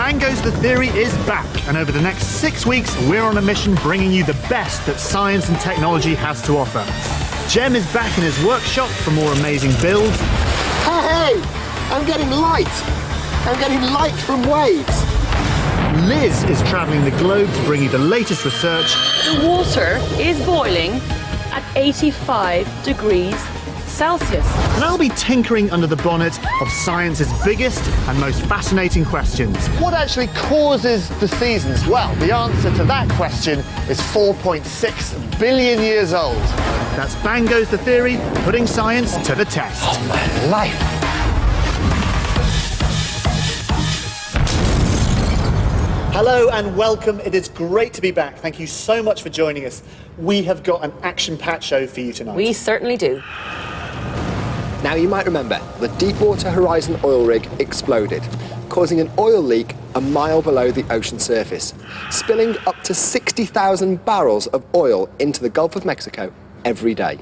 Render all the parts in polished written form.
Bang Goes the Theory is back, and over the next 6 weeks, we're on a mission bringing you the best that science and technology has to offer. Jem is back in his workshop for more amazing builds. Hey! I'm getting light! I'm getting light from waves! Liz is travelling the globe to bring you the latest research. The water is boiling at 85 degrees Celsius. And I'll be tinkering under the bonnet of science's biggest and most fascinating questions. What actually causes the seasons? Well, the answer to that question is 4.6 billion years old. That's Bang Goes the Theory, putting science to the test. Oh, my life! Hello and welcome. It is great to be back. Thank you so much for joining us. We have got an action-packed show for you tonight. We certainly do. Now, you might remember, the Deepwater Horizon oil rig exploded, causing an oil leak a mile below the ocean surface, spilling up to 60,000 barrels of oil into the Gulf of Mexico every day.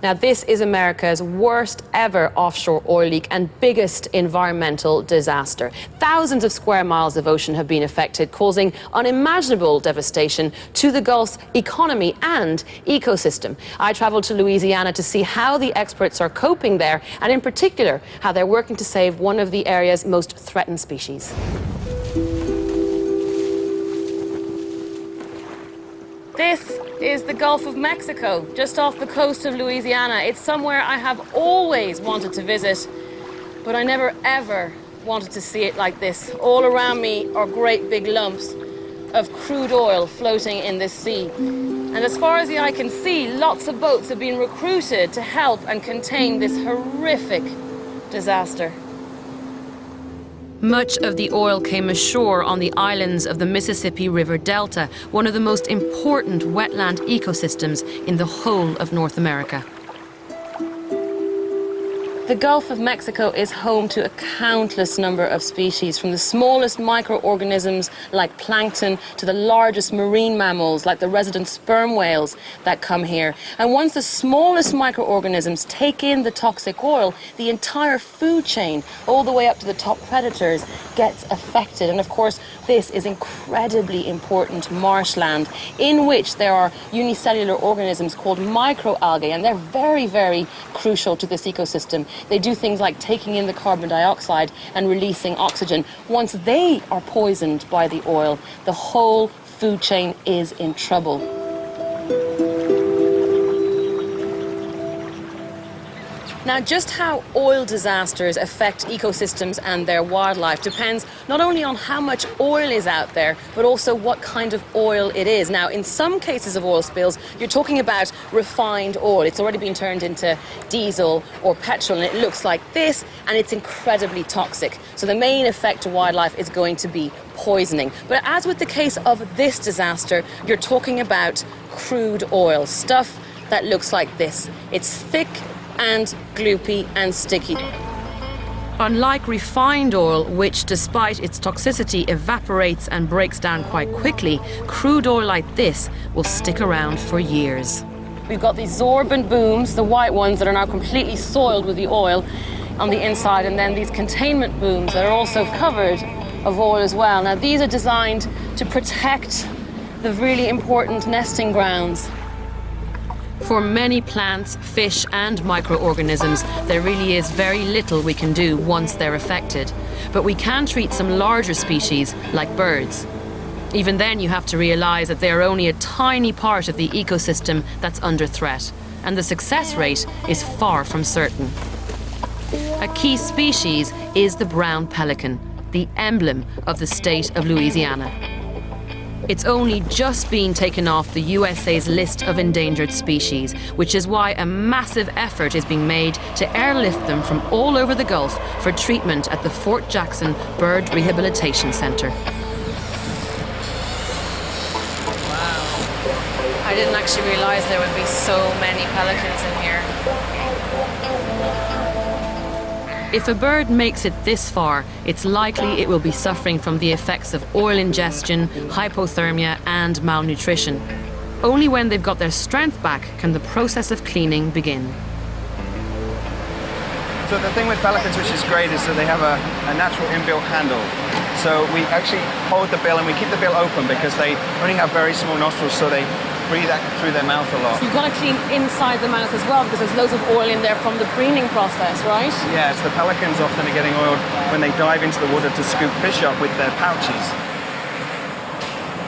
Now, this is America's worst ever offshore oil leak and biggest environmental disaster. Thousands of square miles of ocean have been affected, causing unimaginable devastation to the Gulf's economy and ecosystem. I traveled to Louisiana to see how the experts are coping there, and in particular, how they're working to save one of the area's most threatened species. This is the Gulf of Mexico, just off the coast of Louisiana. It's somewhere I have always wanted to visit, but I never ever wanted to see it like this. All around me are great big lumps of crude oil floating in this sea. And as far as the eye can see, lots of boats have been recruited to help and contain this horrific disaster. Much of the oil came ashore on the islands of the Mississippi River Delta, one of the most important wetland ecosystems in the whole of North America. The Gulf of Mexico is home to a countless number of species, from the smallest microorganisms like plankton to the largest marine mammals like the resident sperm whales that come here. And once the smallest microorganisms take in the toxic oil, the entire food chain, all the way up to the top predators, gets affected. And of course, this is incredibly important marshland in which there are unicellular organisms called microalgae, and they're very, very crucial to this ecosystem. They do things like taking in the carbon dioxide and releasing oxygen. Once they are poisoned by the oil, the whole food chain is in trouble. Now, just how oil disasters affect ecosystems and their wildlife depends not only on how much oil is out there, but also what kind of oil it is. Now, in some cases of oil spills, you're talking about refined oil. It's already been turned into diesel or petrol, and it looks like this, and it's incredibly toxic. So the main effect to wildlife is going to be poisoning. But as with the case of this disaster, you're talking about crude oil, stuff that looks like this. It's thick and gloopy and sticky. Unlike refined oil, which despite its toxicity evaporates and breaks down quite quickly, crude oil like this will stick around for years. We've got these sorbent booms, the white ones that are now completely soiled with the oil on the inside, and then these containment booms that are also covered of oil as well. Now, these are designed to protect the really important nesting grounds. For many plants, fish and microorganisms, there really is very little we can do once they're affected. But we can treat some larger species, like birds. Even then, you have to realise that they are only a tiny part of the ecosystem that's under threat, and the success rate is far from certain. A key species is the brown pelican, the emblem of the state of Louisiana. It's only just been taken off the USA's list of endangered species, which is why a massive effort is being made to airlift them from all over the Gulf for treatment at the Fort Jackson Bird Rehabilitation Center. Wow. I didn't actually realize there would be so many pelicans in here. If a bird makes it this far, it's likely it will be suffering from the effects of oil ingestion, hypothermia and malnutrition. Only when they've got their strength back can the process of cleaning begin. So the thing with pelicans which is great is that they have a natural inbuilt handle. So we actually hold the bill and we keep the bill open because they only have very small nostrils, so they breathe that through their mouth a lot. So you've got to clean inside the mouth as well because there's loads of oil in there from the preening process, right? Yes, the pelicans often are getting oiled when they dive into the water to scoop fish up with their pouches.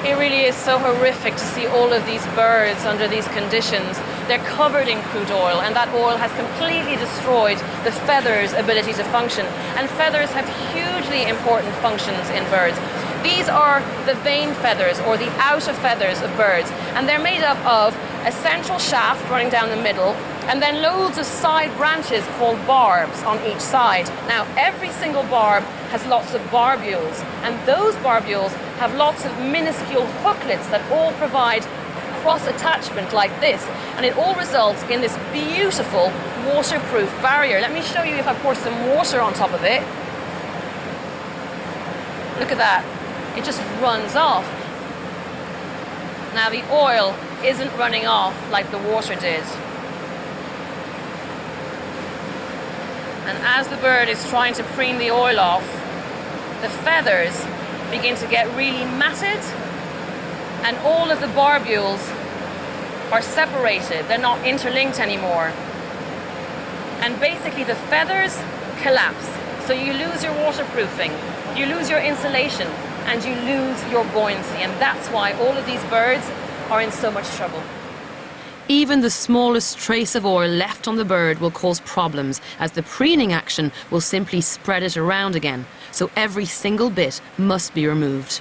It really is so horrific to see all of these birds under these conditions. They're covered in crude oil, and that oil has completely destroyed the feathers' ability to function. And feathers have hugely important functions in birds. These are the vein feathers, or the outer feathers of birds, and they're made up of a central shaft running down the middle, and then loads of side branches called barbs on each side. Now, every single barb has lots of barbules, and those barbules have lots of minuscule hooklets that all provide cross-attachment like this, and it all results in this beautiful waterproof barrier. Let me show you if I pour some water on top of it. Look at that. It just runs off. Now the oil isn't running off like the water did. And as the bird is trying to preen the oil off, the feathers begin to get really matted, and all of the barbules are separated. They're not interlinked anymore. And basically the feathers collapse. So you lose your waterproofing, you lose your insulation, and you lose your buoyancy. And that's why all of these birds are in so much trouble. Even the smallest trace of oil left on the bird will cause problems, as the preening action will simply spread it around again. So every single bit must be removed.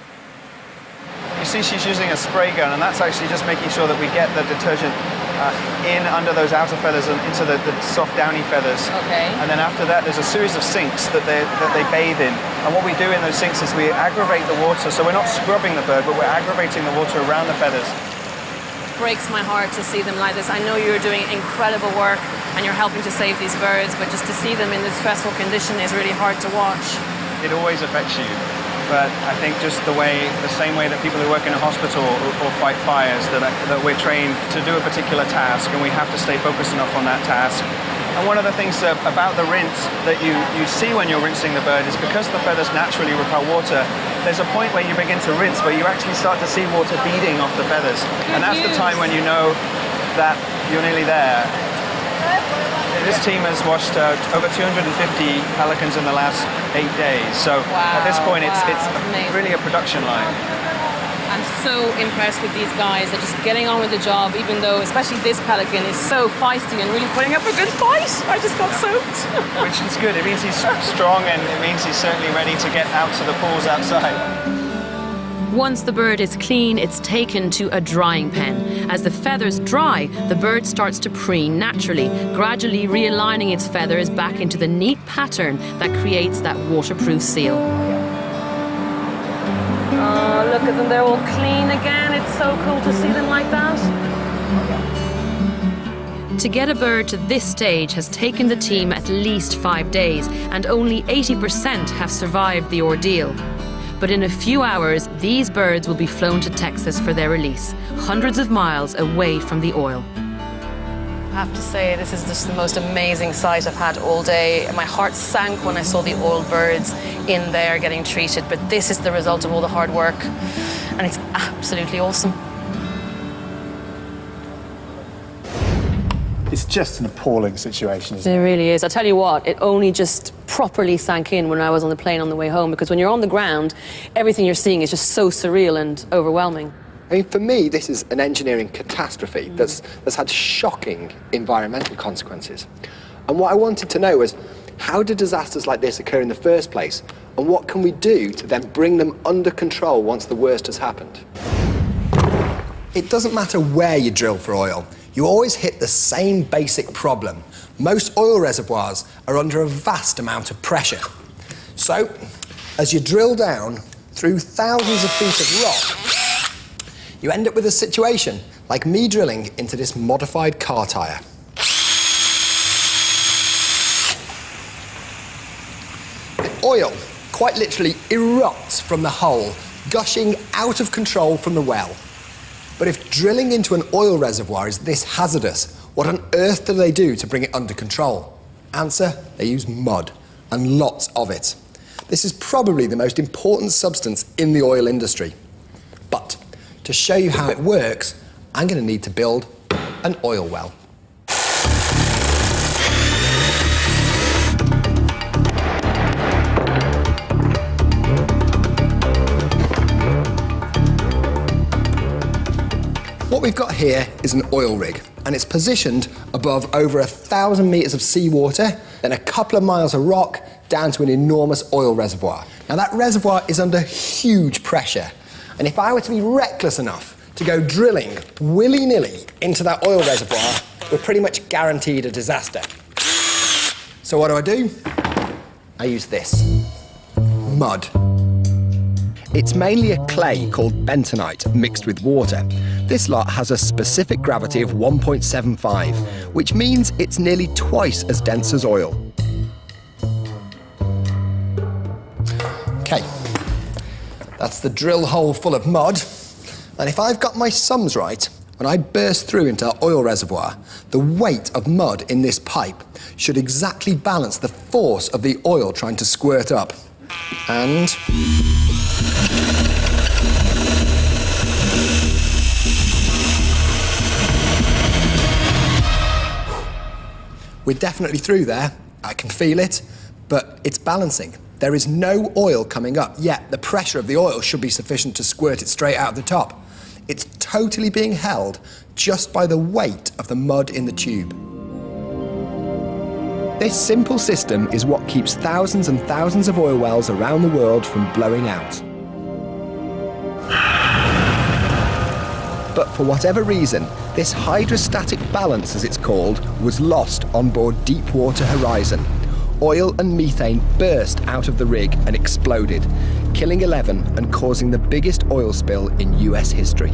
You see she's using a spray gun, and that's actually just making sure that we get the detergent in under those outer feathers and into the soft downy feathers. Okay. And then after that there's a series of sinks that they bathe in. And what we do in those sinks is we aggravate the water, so we're not scrubbing the bird, but we're aggravating the water around the feathers. It breaks my heart to see them like this. I know you're doing incredible work and you're helping to save these birds, but just to see them in this stressful condition is really hard to watch. It always affects you. But I think just the same way that people who work in a hospital or fight fires, that we're trained to do a particular task, and we have to stay focused enough on that task. And one of the things about the rinse that you see when you're rinsing the bird is because the feathers naturally repel water, there's a point where you begin to rinse where you actually start to see water beading off the feathers. And that's the time when you know that you're nearly there. This team has washed over 250 pelicans in the last 8 days. So at this point, it's really a production line. I'm so impressed with these guys. They're just getting on with the job, even though, especially this pelican, is so feisty and really putting up a good fight. I just got soaked. Which is good. It means he's strong, and it means he's certainly ready to get out to the pools outside. Once the bird is clean, it's taken to a drying pen. As the feathers dry, the bird starts to preen naturally, gradually realigning its feathers back into the neat pattern that creates that waterproof seal. Oh, look at them, they're all clean again. It's so cool to see them like that. To get a bird to this stage has taken the team at least 5 days, and only 80% have survived the ordeal. But in a few hours, these birds will be flown to Texas for their release, hundreds of miles away from the oil. I have to say, this is just the most amazing sight I've had all day. My heart sank when I saw the oil birds in there getting treated, but this is the result of all the hard work, and it's absolutely awesome. It's just an appalling situation, isn't it? It really is. I tell you what, it only just properly sank in when I was on the plane on the way home, because when you're on the ground, everything you're seeing is just so surreal and overwhelming. I mean, for me, this is an engineering catastrophe that's had shocking environmental consequences. And what I wanted to know was, how do disasters like this occur in the first place? And what can we do to then bring them under control once the worst has happened? It doesn't matter where you drill for oil. You always hit the same basic problem. Most oil reservoirs are under a vast amount of pressure. So, as you drill down through thousands of feet of rock, you end up with a situation like me drilling into this modified car tyre. The oil quite literally erupts from the hole, gushing out of control from the well. But if drilling into an oil reservoir is this hazardous, what on earth do they do to bring it under control? Answer, they use mud, and lots of it. This is probably the most important substance in the oil industry. But to show you how it works, I'm going to need to build an oil well. What we've got here is an oil rig, and it's positioned above over 1,000 metres of seawater, then a couple of miles of rock, down to an enormous oil reservoir. Now that reservoir is under huge pressure, and if I were to be reckless enough to go drilling willy-nilly into that oil reservoir, we're pretty much guaranteed a disaster. So what do? I use this. Mud. It's mainly a clay called bentonite mixed with water. This lot has a specific gravity of 1.75, which means it's nearly twice as dense as oil. Okay, that's the drill hole full of mud. And if I've got my sums right, when I burst through into our oil reservoir, the weight of mud in this pipe should exactly balance the force of the oil trying to squirt up. And we're definitely through there. I can feel it, but it's balancing. There is no oil coming up, yet the pressure of the oil should be sufficient to squirt it straight out of the top. It's totally being held just by the weight of the mud in the tube. This simple system is what keeps thousands and thousands of oil wells around the world from blowing out. But for whatever reason, this hydrostatic balance, as it's called, was lost on board Deepwater Horizon. Oil and methane burst out of the rig and exploded, killing 11 and causing the biggest oil spill in US history.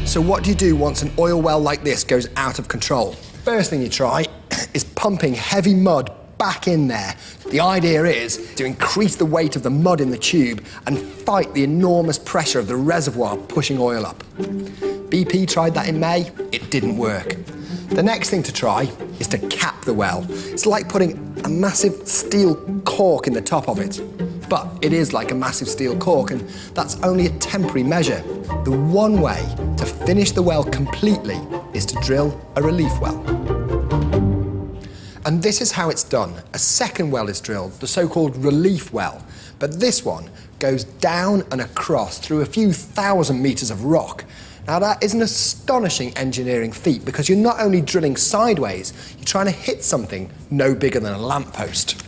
So what do you do once an oil well like this goes out of control? First thing you try is pumping heavy mud back in there. The idea is to increase the weight of the mud in the tube and fight the enormous pressure of the reservoir pushing oil up. BP tried that in May, it didn't work. The next thing to try is to cap the well. It's like putting a massive steel cork in the top of it. But it is like a massive steel cork, and that's only a temporary measure. The one way to finish the well completely is to drill a relief well. And this is how it's done. A second well is drilled, the so-called relief well. But this one goes down and across through a few thousand metres of rock. Now that is an astonishing engineering feat because you're not only drilling sideways, you're trying to hit something no bigger than a lamppost.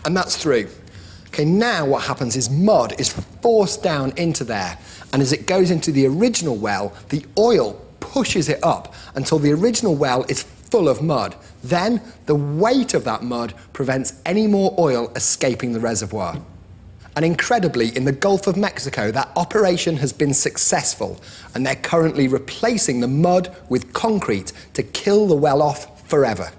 And that's through. Okay, now what happens is mud is forced down into there, and as it goes into the original well, the oil pushes it up until the original well is full of mud. Then the weight of that mud prevents any more oil escaping the reservoir. And incredibly, in the Gulf of Mexico, that operation has been successful, and they're currently replacing the mud with concrete to kill the well off forever.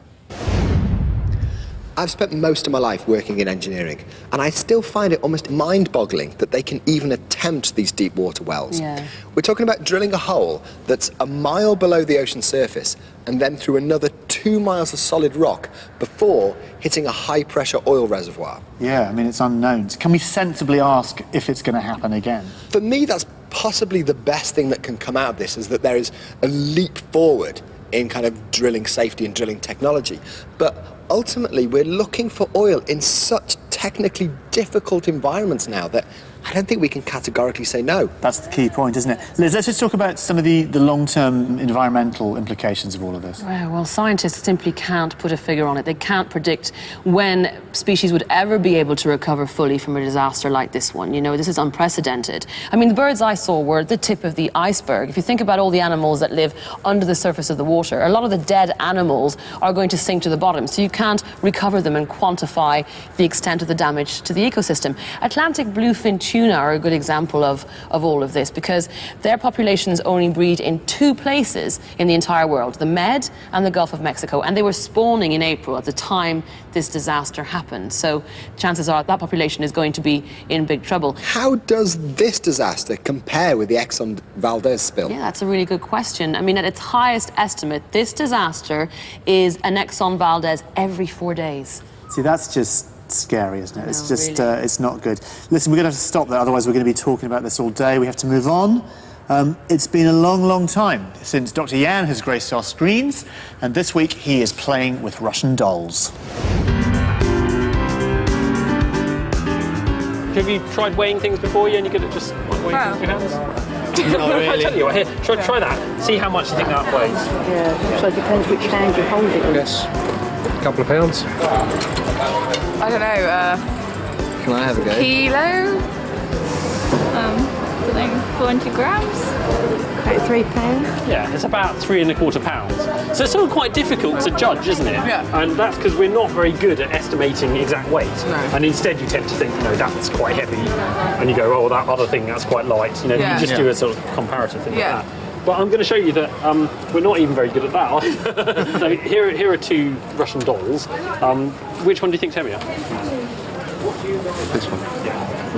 I've spent most of my life working in engineering, and I still find it almost mind-boggling that they can even attempt these deep water wells. Yeah. We're talking about drilling a hole that's a mile below the ocean surface and then through another 2 miles of solid rock before hitting a high-pressure oil reservoir. Yeah, I mean, it's unknown. Can we sensibly ask if it's going to happen again? For me, that's possibly the best thing that can come out of this, is that there is a leap forward in kind of drilling safety and drilling technology. But ultimately, we're looking for oil in such technically difficult environments now that I don't think we can categorically say no. That's the key point, isn't it? Liz, let's just talk about some of the long-term environmental implications of all of this. Well, scientists simply can't put a figure on it. They can't predict when species would ever be able to recover fully from a disaster like this one. You know, this is unprecedented. I mean, the birds I saw were the tip of the iceberg. If you think about all the animals that live under the surface of the water, a lot of the dead animals are going to sink to the bottom, so you can't recover them and quantify the extent of the damage to the ecosystem. Atlantic bluefin tuna tuna are a good example of all of this, because their populations only breed in 2 places in the entire world, the Med and the Gulf of Mexico, and they were spawning in April at the time this disaster happened. So chances are that population is going to be in big trouble. How does this disaster compare with the Exxon Valdez spill? Yeah, that's a really good question. I mean, at its highest estimate, this disaster is an Exxon Valdez every 4 days. See, that's just scary, isn't it? It's just, really. it's not good. Listen, we're going to have to stop there, otherwise we're going to be talking about this all day. We have to move on. It's been a long, long time since Dr. Yan has graced our screens, and this week he is playing with Russian dolls. Have you tried weighing things before? You only good at just weighing things with your hands? Not really. I tell you what, here, try that. See how much you think that weighs. Yeah, so it depends which hand you hold it in. Yes. A couple of pounds. I don't know, Can I have a go? kilo? Something, 400 grams? About £3. Yeah, it's about 3¼ pounds. So it's still quite difficult to judge, isn't it? Yeah. And that's because we're not very good at estimating the exact weight. No. And instead you tend to think, that's quite heavy. And you go, oh, that other thing, that's quite light. Yeah. You just do a sort of comparative thing Yeah. like that. But I'm going to show you that we're not even very good at that either. So here are 2 Russian dolls. Which one do you think's heavier? This one.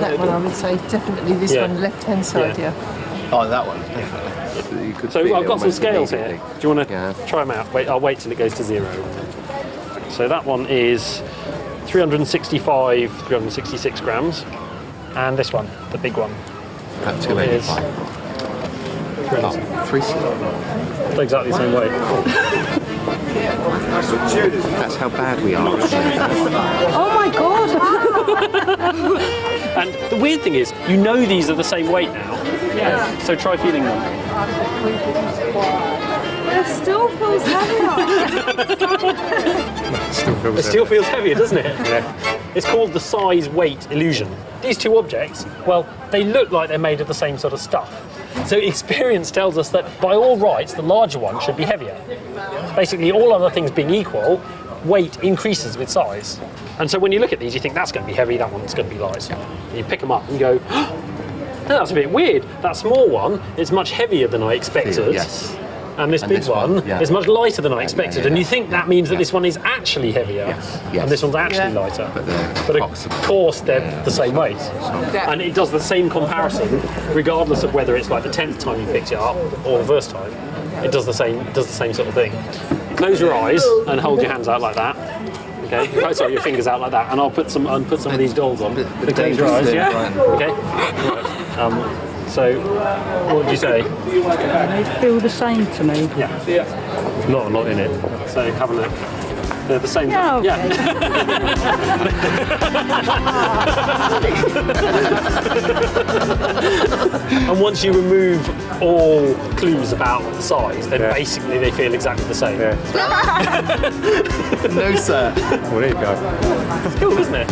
That one, I would say definitely this Yeah. one, left-hand side, Yeah. yeah. Oh, that one. You could So feel I've it got some almost scales here. immediately. Do you want to Yeah. try them out? Wait, I'll wait till it goes to 0. So that one is 365, 366 grams. And this one, the big one, About is 285. Oh, 360. They're exactly the same weight. That's how bad we are. Oh my God! And the weird thing is, these are the same weight now. Yeah. So try feeling them. It still feels heavier. It still feels heavier, doesn't it? Yeah. It's called the size-weight illusion. These 2 objects, well, they look like they're made of the same sort of stuff. So experience tells us that by all rights, the larger one should be heavier. Basically, all other things being equal, weight increases with size. And so when you look at these, you think that's going to be heavy, that one's going to be light. You pick them up and you go, oh, that's a bit weird. That small one is much heavier than I expected. Yes. And this big this one, one yeah. is much lighter than I expected. yeah. And you think that means that this one is actually heavier. Yes. And this one's actually lighter. But they're But of approximate. course they're the same weight. Yeah. And it does the same comparison, regardless of whether it's like the 10th time you picked it up or the first time. It does the same sort of thing. Close your eyes and hold your hands out like that. Okay, sorry, your fingers out like that, and I'll put some of these dolls on. Bit Close your eyes, dangerous yeah. there, Okay. Right. So, what would you say? They feel the same to me. Yeah. Not a lot in it. So have a look. They're the same. Yeah, okay. And once you remove all clues about the size, then basically they feel exactly the same. No, sir. Well, there you go. It's cool, isn't it?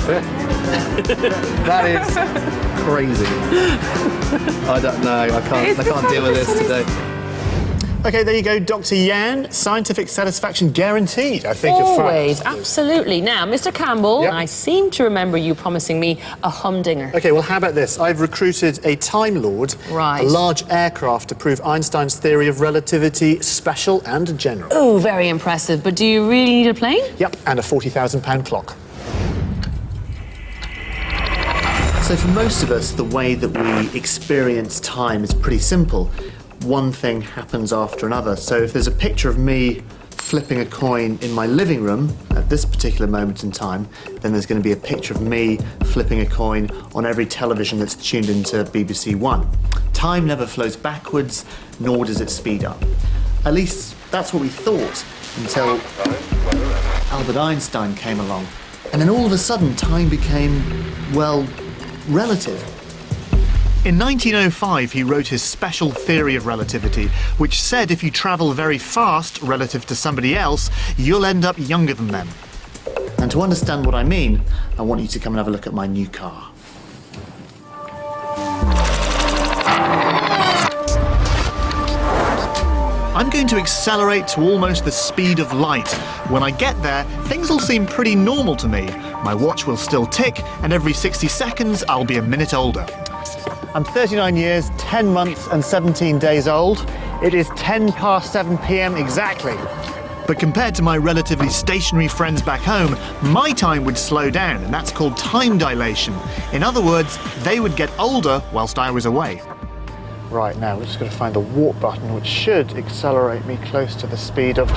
That is crazy. I don't know. I can't deal with this today. Okay, there you go, Dr. Yan. Scientific satisfaction guaranteed, I think. Always, absolutely. Now, Mr. Campbell, Yep. I seem to remember you promising me a humdinger. Okay, well, how about this? I've recruited a Time Lord, Right. a large aircraft to prove Einstein's theory of relativity special and general. Oh, very impressive. But do you really need a plane? Yep, and a £40,000 clock. So for most of us, the way that we experience time is pretty simple. One thing happens after another. So if there's a picture of me flipping a coin in my living room at this particular moment in time, then there's going to be a picture of me flipping a coin on every television that's tuned into BBC One. Time never flows backwards, nor does it speed up. At least that's what we thought until Albert Einstein came along. And then all of a sudden, time became, well, relative. In 1905, he wrote his special theory of relativity, which said if you travel very fast relative to somebody else, you'll end up younger than them. And to understand what I mean, I want you to come and have a look at my new car. I'm going to accelerate to almost the speed of light. When I get there, things will seem pretty normal to me. My watch will still tick, and every 60 seconds, I'll be a minute older. I'm 39 years, 10 months and 17 days old. It is 10 past 7 p.m. exactly. But compared to my relatively stationary friends back home, my time would slow down, and that's called time dilation. In other words, they would get older whilst I was away. Right, now we're just going to find the warp button, which should accelerate me close to the speed of...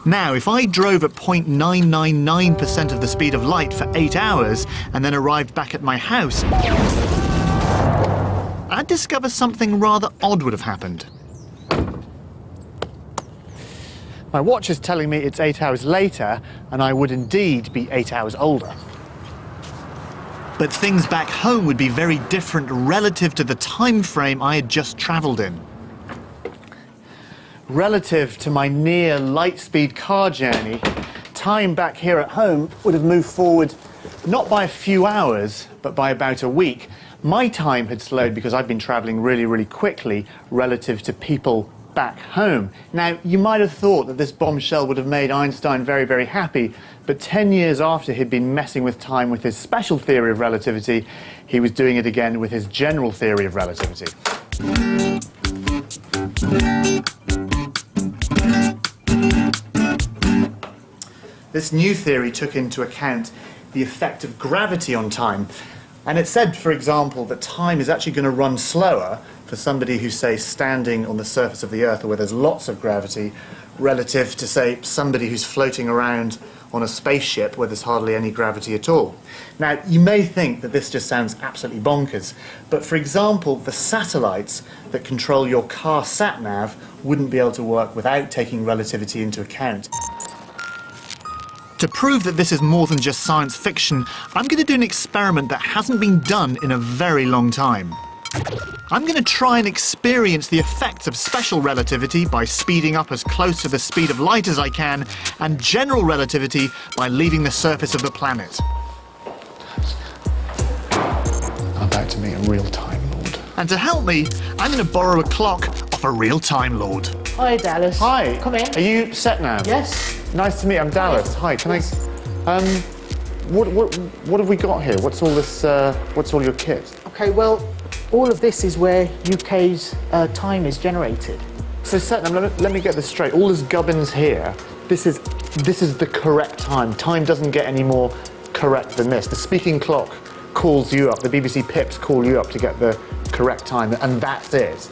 Now, if I drove at 0.999% of the speed of light for 8 hours and then arrived back at my house, I'd discover something rather odd would have happened. My watch is telling me it's 8 hours later, and I would indeed be 8 hours older. But things back home would be very different relative to the time frame I had just travelled in. Relative to my near light-speed car journey, time back here at home would have moved forward not by a few hours, but by about a week. My time had slowed because I've been travelling really, really quickly relative to people back home. Now, you might have thought that this bombshell would have made Einstein very, very happy, but 10 years after he'd been messing with time with his special theory of relativity, he was doing it again with his general theory of relativity. This new theory took into account the effect of gravity on time. And it said, for example, that time is actually going to run slower for somebody who's, say, standing on the surface of the Earth or where there's lots of gravity, relative to, say, somebody who's floating around on a spaceship where there's hardly any gravity at all. Now, you may think that this just sounds absolutely bonkers, but for example, the satellites that control your car sat-nav wouldn't be able to work without taking relativity into account. To prove that this is more than just science fiction, I'm going to do an experiment that hasn't been done in a very long time. I'm going to try and experience the effects of special relativity by speeding up as close to the speed of light as I can, and general relativity by leaving the surface of the planet. I'm about to meet a real Time Lord. And to help me, I'm going to borrow a clock off a real Time Lord. Hi, Dallas. Hi. Come in. Are you set now? Yes. Nice to meet you. I'm Dallas. Hi. Can I? What have we got here? What's all this? What's all your kit? Okay, well, all of this is where UK's time is generated. So, Satnam, let me get this straight. All this gubbins here. This is the correct time. Time doesn't get any more correct than this. The speaking clock calls you up. The BBC Pips call you up to get the correct time, and that's it.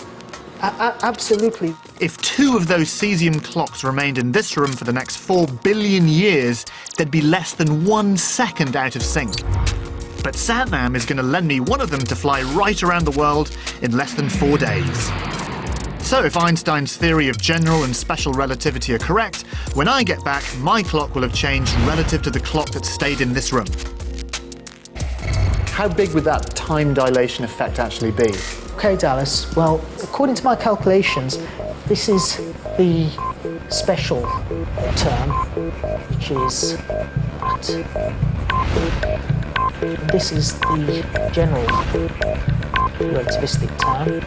Absolutely. If 2 of those cesium clocks remained in this room for the next 4 billion years, they'd be less than 1 second out of sync. But Satnam is going to lend me one of them to fly right around the world in less than 4 days. So if Einstein's theory of general and special relativity are correct, when I get back, my clock will have changed relative to the clock that stayed in this room. How big would that time dilation effect actually be? Okay, Dallas. Well, according to my calculations, this is the special term, which is that. This is the general relativistic term.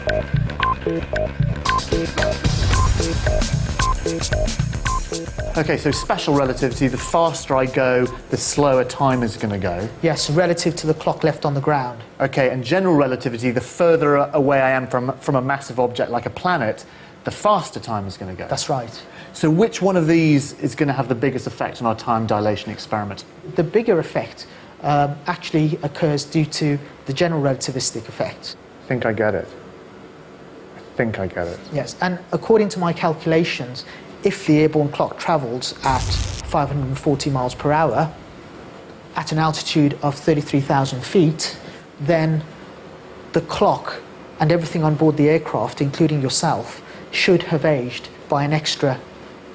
Okay, so special relativity, the faster I go, the slower time is going to go. Yes, relative to the clock left on the ground. Okay, and general relativity, the further away I am from a massive object like a planet, the faster time is going to go. That's right. So which one of these is going to have the biggest effect on our time dilation experiment? The bigger effect actually occurs due to the general relativistic effect. I think I get it. Yes, and according to my calculations, if the airborne clock travels at 540 miles per hour at an altitude of 33,000 feet, then the clock and everything on board the aircraft, including yourself, should have aged by an extra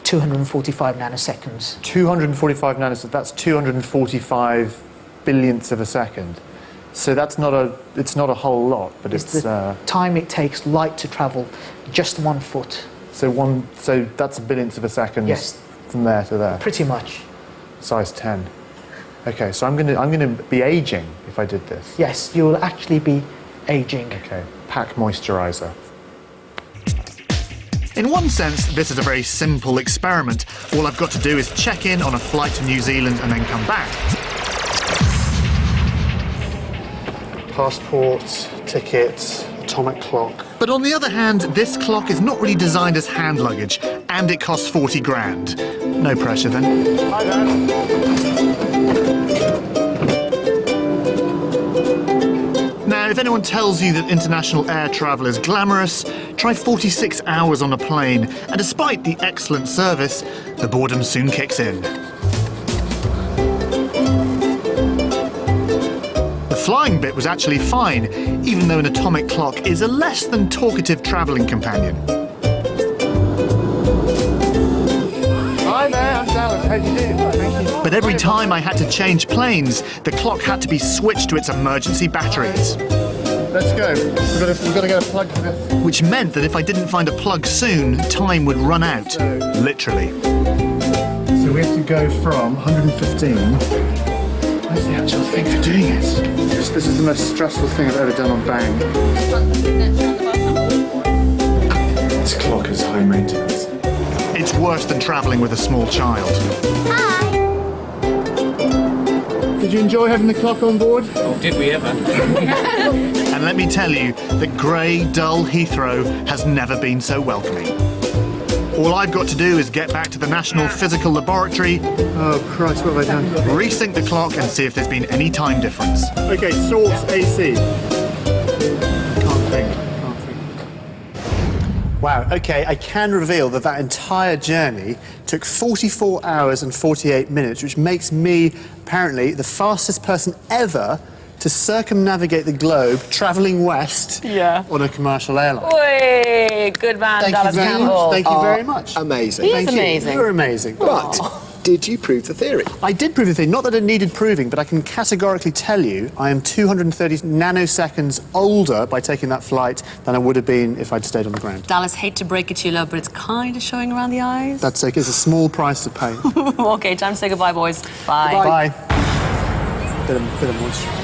245 nanoseconds. 245 nanoseconds, that's 245 billionths of a second. So that's it's not a whole lot, but it's the time it takes light to travel just 1 foot. So that's a billionth of a second. Yes. From there to there. Pretty much. Size 10. Okay, so I'm gonna be aging if I did this. Yes, you will actually be aging. Okay. Pack moisturizer. In one sense, this is a very simple experiment. All I've got to do is check in on a flight to New Zealand and then come back. Passport, ticket, atomic clock. But on the other hand, this clock is not really designed as hand luggage, and it costs 40 grand. No pressure then. Hi there. Now, if anyone tells you that international air travel is glamorous, try 46 hours on a plane, and despite the excellent service, the boredom soon kicks in. The flying bit was actually fine, even though an atomic clock is a less than talkative travelling companion. Hi there, I'm Dallas. How do you do? Thank you. But every time I had to change planes, the clock had to be switched to its emergency batteries. Let's go. We've got to get a plug for this. Which meant that if I didn't find a plug soon, time would run out. Literally. So we have to go from 115. Where's the actual thing for doing it? This is the most stressful thing I've ever done on Bang. This clock is high maintenance. It's worse than travelling with a small child. Did you enjoy having the clock on board? Oh, did we ever? And let me tell you that grey, dull Heathrow has never been so welcoming. All I've got to do is get back to the National Physical Laboratory, Oh Christ, what have I done? resync the clock and see if there's been any time difference. Okay, source AC. Can't think. Wow, okay, I can reveal that that entire journey took 44 hours and 48 minutes, which makes me, apparently, the fastest person ever to circumnavigate the globe, travelling west on a commercial airline. Oi, good man, Dallas Campbell. Thank you very much. Amazing. He is Thank you. amazing. You're amazing. But did you prove the theory? I did prove the thing, not that it needed proving, but I can categorically tell you I am 230 nanoseconds older by taking that flight than I would have been if I'd stayed on the ground. Dallas, hate to break it to you, love, but it's kind of showing around the eyes. That's okay, it's a small price to pay. Okay, time to say goodbye, boys. Bye. Bye. Bit of moisture.